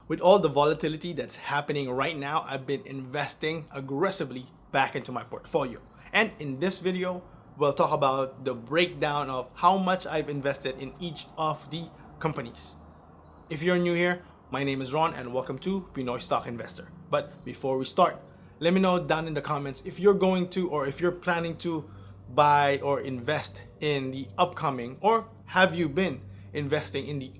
With all the volatility that's happening right now, I've been investing aggressively back into my portfolio. And in this video, we'll talk about the breakdown of how much I've invested in each of the companies. If you're new here, my name is Ron and welcome to Pinoy Stock Investor. But before we start, let me know down in the comments if you're going to or if you're planning to buy or invest in the upcoming, or have you been investing in the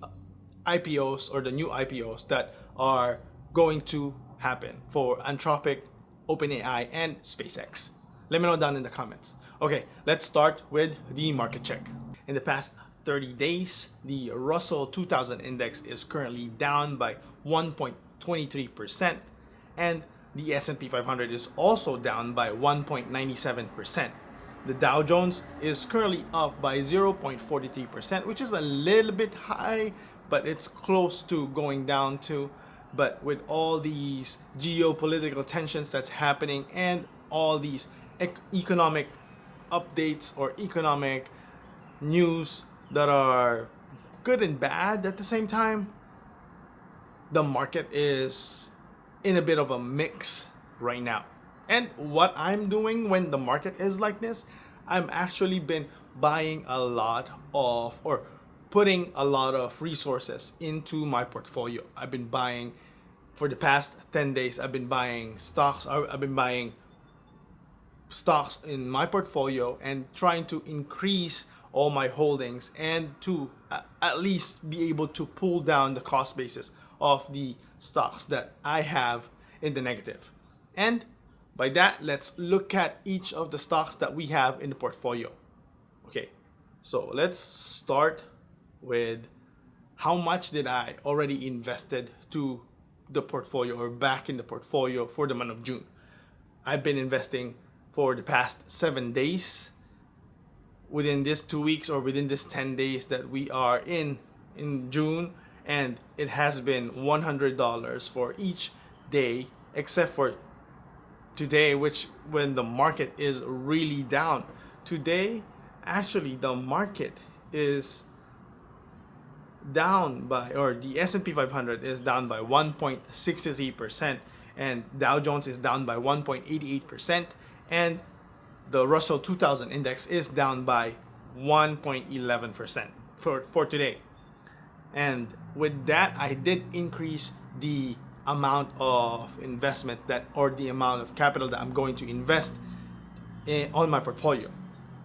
IPOs or the new IPOs that are going to happen for Anthropic, OpenAI, and SpaceX. Let me know down in the comments. Okay, let's start with the market check. In the past 30 days, the Russell 2000 index is currently down by 1.23%, and the S&P 500 is also down by 1.97%. The Dow Jones is currently up by 0.43%, which is a little bit high, but it's close to going down too. But with all these geopolitical tensions that's happening and all these economic updates or economic news that are good and bad at the same time, the market is in a bit of a mix right now. And what I'm doing when the market is like this, I'm actually been buying a lot of, or putting a lot of resources into my portfolio. I've been buying for the past 10 days. I've been buying stocks. I've been buying stocks in my portfolio and trying to increase all my holdings and to at least be able to pull down the cost basis of the stocks that I have in the negative. And by that, let's look at each of the stocks that we have in the portfolio. Okay, so let's start with how much did I already invested to the portfolio or back in the portfolio for the month of June. I've been investing for the past 7 days. Within this 2 weeks or within this 10 days that we are in June, and it has been $100 for each day except for today, which when the market is really down. Today, actually the market is down by, or the S&P 500 is down by 1.63%, and Dow Jones is down by 1.88%, and the Russell 2000 index is down by 1.11% for today. And with that, I did increase the amount of investment that, or the amount of capital that I'm going to invest on my portfolio.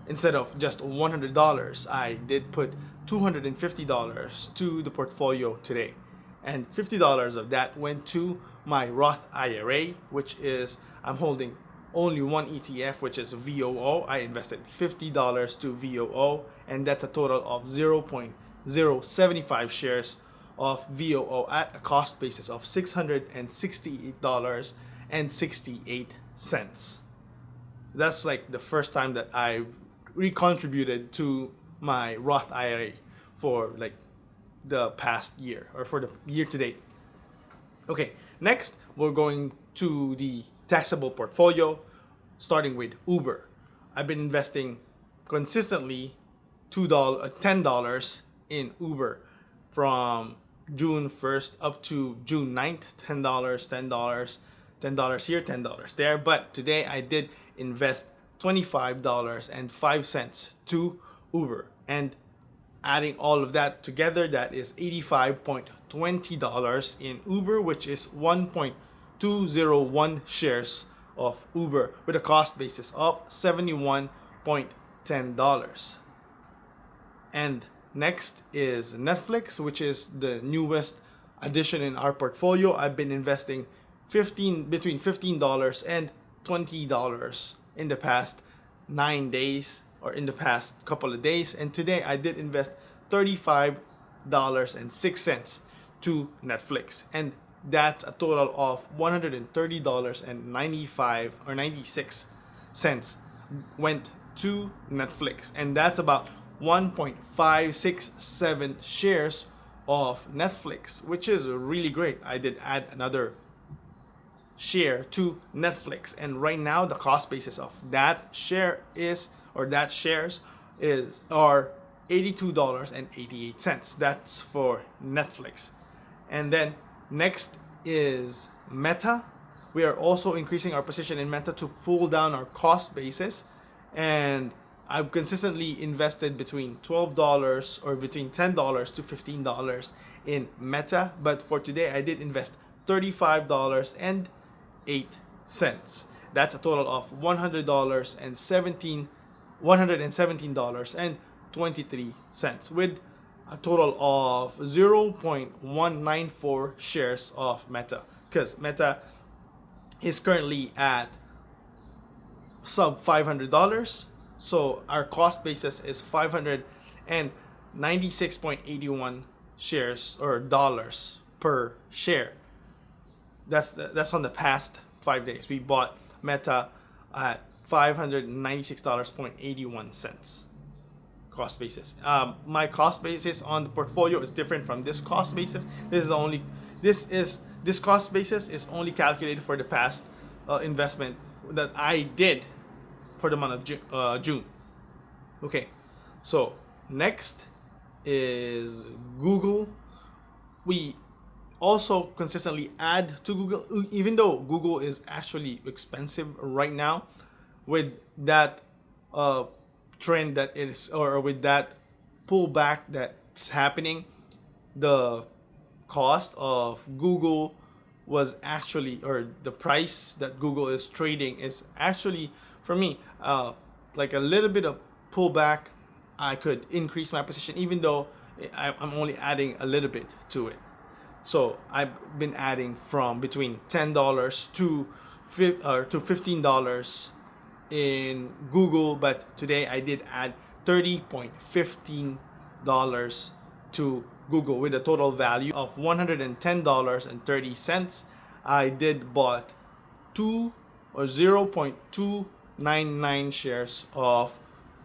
Instead of just $100, I did put $250 to the portfolio today, and $50 of that went to my Roth IRA, which is, I'm holding only one ETF, which is VOO. I invested $50 to VOO, and that's a total of 0.075 shares of VOO at a cost basis of $668.68. That's like the first time that I recontributed to my Roth IRA for like the past year, or for the year to date. Okay, next we're going to the taxable portfolio, starting with Uber. I've been investing consistently $10 in Uber from June 1st up to June 9th. $10, $10, $10 here, $10 there. But today I did invest $25.05 to Uber, and adding all of that together, that is $85.20 in Uber, which is 1.201 shares of Uber with a cost basis of $71.10. And next is Netflix, which is the newest addition in our portfolio. I've been investing between $15 and $20 in the past 9 days, or in the past couple of days. And today I did invest $35.06 to Netflix, and that's a total of $130.95 or 96 cents went to Netflix, and that's about 1.567 shares of Netflix, which is really great. I did add another share to Netflix, and right now the cost basis of that share is, or that shares is, are $82.88. That's for Netflix. And then Next is Meta. We are also increasing our position in Meta to pull down our cost basis, and I've consistently invested between $12 or between $10 to $15 in Meta, but for today I did invest $35.08. That's a total of $117.23 with a total of 0.194 shares of Meta, because Meta is currently at sub $500. So our cost basis is 596.81 shares or dollars per share. That's on the past 5 days. We bought Meta at $596.81 cost basis. My cost basis on the portfolio is different from this cost basis. This cost basis is only calculated for the past investment that I did for the month of June. Okay, so next is Google. We also consistently add to Google, even though Google is actually expensive right now. With that trend that is, or with that pullback that's happening, the cost of Google was actually, or the price that Google is trading is actually, for me, like a little bit of pullback. I could increase my position, even though I'm only adding a little bit to it. So I've been adding from between $10 to $15 in Google, but today I did add $30.15 to Google with a total value of $110.30. I did bought 0.299 shares of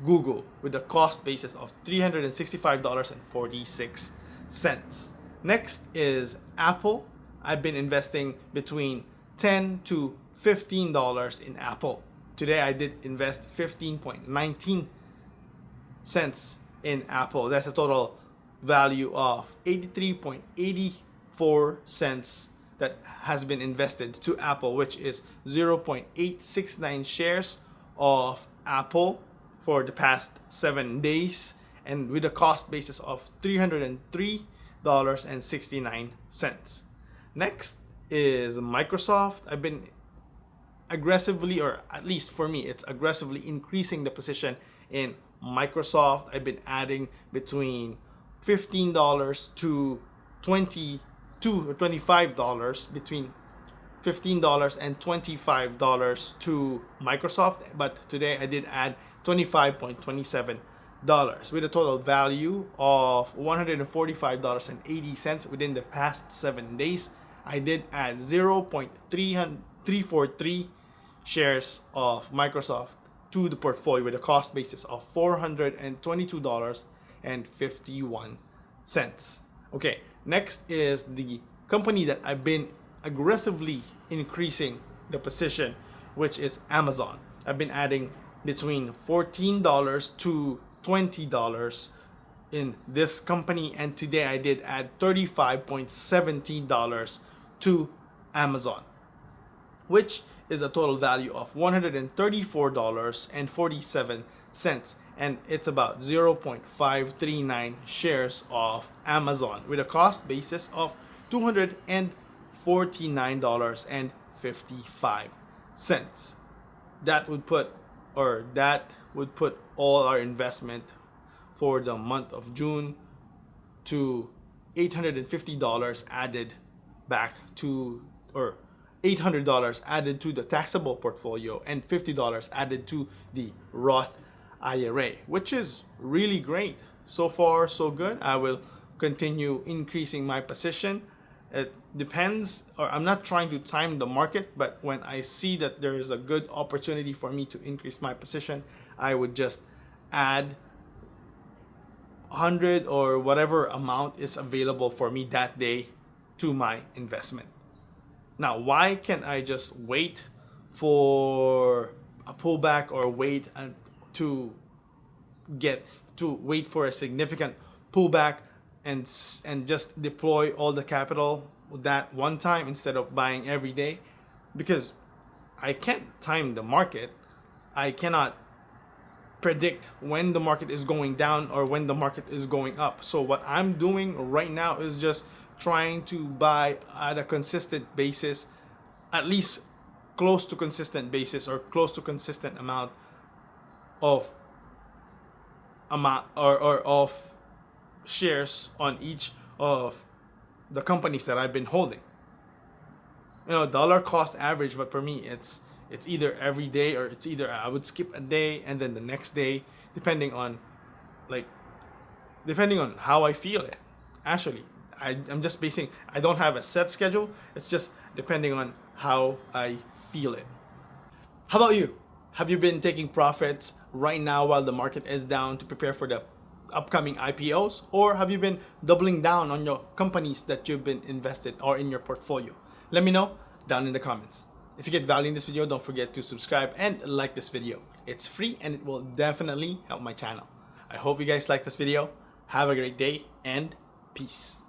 Google with a cost basis of $365.46. Next is Apple. I've been investing between $10 to $15 in Apple. Today I did invest 15.19 cents in Apple. That's a total value of 83.84 cents that has been invested to Apple, which is 0.869 shares of Apple for the past 7 days, and with a cost basis of $303.69. Next is Microsoft. I've been aggressively, or at least for me, it's aggressively increasing the position in Microsoft. I've been adding between $15 to $22 or $25, between $15 and $25 to Microsoft, but today I did add $25.27 with a total value of $145.80 within the past 7 days. I did add 0.343 shares of Microsoft to the portfolio with a cost basis of $422.51. Okay, next is the company that I've been aggressively increasing the position, which is Amazon. I've been adding between $14 to $20 in this company, and today I did add $35.17 to Amazon, which is a total value of $134.47, and it's about 0.539 shares of Amazon with a cost basis of $249.55. That would put all our investment for the month of June to $850 added back to, or $800 added to the taxable portfolio and $50 added to the Roth IRA, which is really great. So far, so good. I will continue increasing my position. It depends, or I'm not trying to time the market, but when I see that there is a good opportunity for me to increase my position, I would just add 100 or whatever amount is available for me that day to my investment. Now, why can't I just wait for a pullback or wait for a significant pullback and just deploy all the capital that one time instead of buying every day, because I can't time the market. I cannot predict when the market is going down or when the market is going up. So what I'm doing right now is just trying to buy at a consistent basis, at least close to consistent basis or close to consistent of amount or of shares on each of the companies that I've been holding. Dollar cost average, but for me it's either every day, or it's either I would skip a day and then the next day, depending on how I feel it. Actually, I'm just basing, I don't have a set schedule. It's just depending on how I feel it. How about you? Have you been taking profits right now while the market is down to prepare for the upcoming IPOs? Or have you been doubling down on your companies that you've been invested or in your portfolio? Let me know down in the comments. If you get value in this video, don't forget to subscribe and like this video. It's free and it will definitely help my channel. I hope you guys like this video. Have a great day and peace.